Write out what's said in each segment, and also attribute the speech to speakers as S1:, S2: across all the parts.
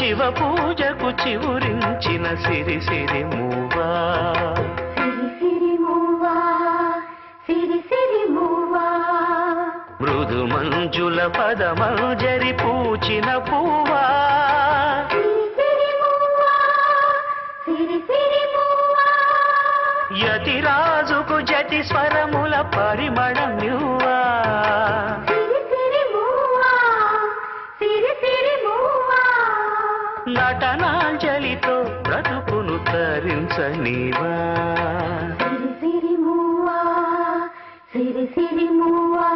S1: శివ పూజకు చివురించిన సిరి సిరి మూవా,
S2: సిరి మూవా, సిరి మూవా,
S1: మృదు మంజుల పదమంజరి పూచిన పువ్వా,
S2: సిరి మూవా, సిరి మూవా,
S1: యతిరాజుకు జతి స్వరముల పరిమళం నువ్వా,
S2: సిరి మూవా, సిరి మూవా,
S1: నటనాంజలితో బ్రతుకును తరించనివా,
S2: సిరి మూవా, సిరి మూవా,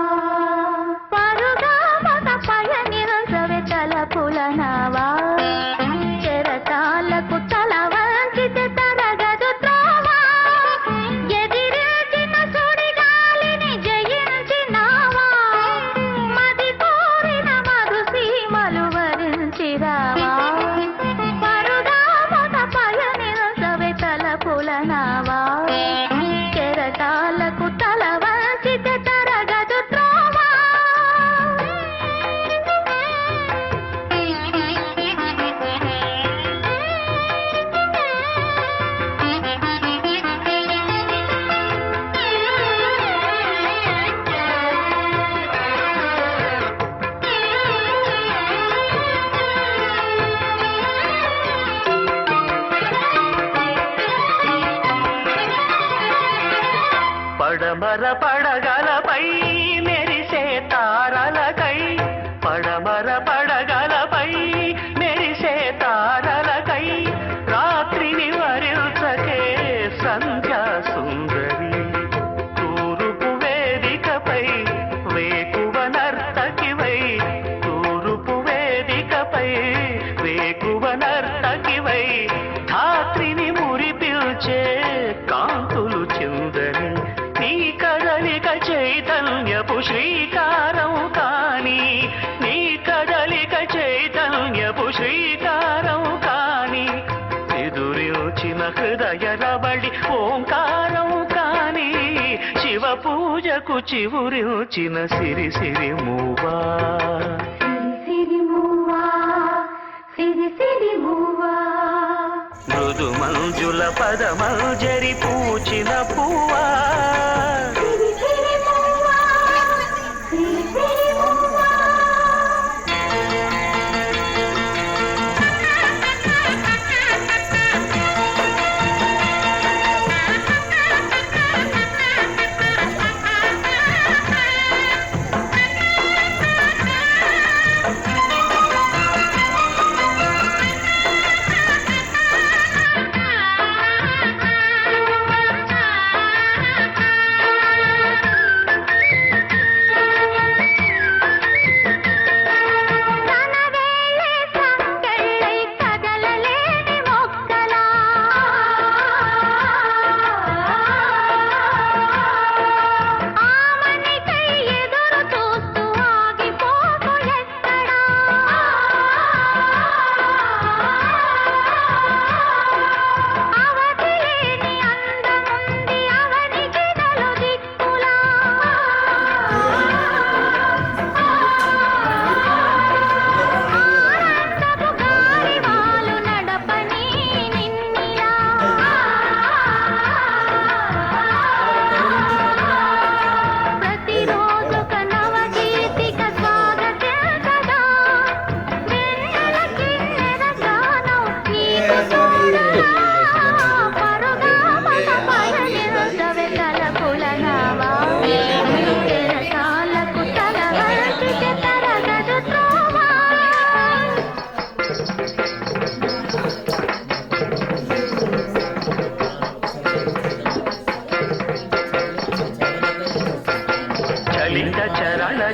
S2: పరుగా మగ పయనిరసవే తలపుల నావా, చెరటాలకు తల వంచితే తరగదు త్రోవా, ఎదిరించిన సుడిగాలిని జయించినావా, మది కోరిన మధు సీమలు వరించిరావా, పరుగా మగ పయనిరసవే తలపుల నావా, చెరటాలకు తల వంచితే తరగదు త్రోవా.
S1: పడమర పడగలపై మెరిసే తారలకై, పడమర పడగలపై మెరిసే తారలకై, రాత్రిని వరించకే సంధ్యా సుందరి, తూరుపు వేదికపై వేకువ నర్తకివై, తూరుపు వేదికపై వేకువ నర్తకివై, ధాత్రిని మురిపిల్చే కాంతులు చిందని, నీ కదలిక చైతన్యపు శ్రీకారం కాని, నీ కదలిక చైతన్యపు శ్రీకారం కాని, ఎదురిచిన హృదయ రబడి ఓంకారం కాని, శివ పూజకు చివురించిన సిరి సిరి మూవా,
S2: సిరి మూవా, సిరి మూవా,
S1: మృదు మంజుల పదమంజరి పూచిన పువ్వా,
S2: సిరి మూవా, సిరి మూవా.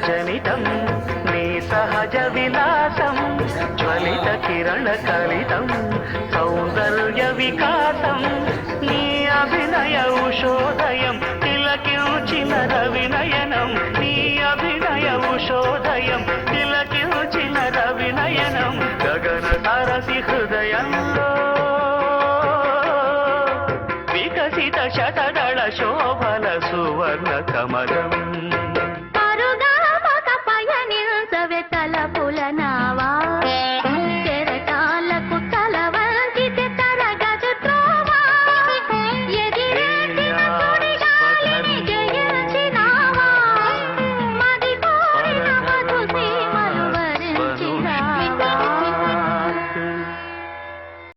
S1: జనితం నీ సహజ విలాసం జ్వలిత కిరణ కలితం సౌందర్య వికాసం నీ అభినయ ఉషోదయం తిలకించిన రవినయనం నీ అభినయ ఉషోదయం తిలకించిన రవినయనం గగన సరసి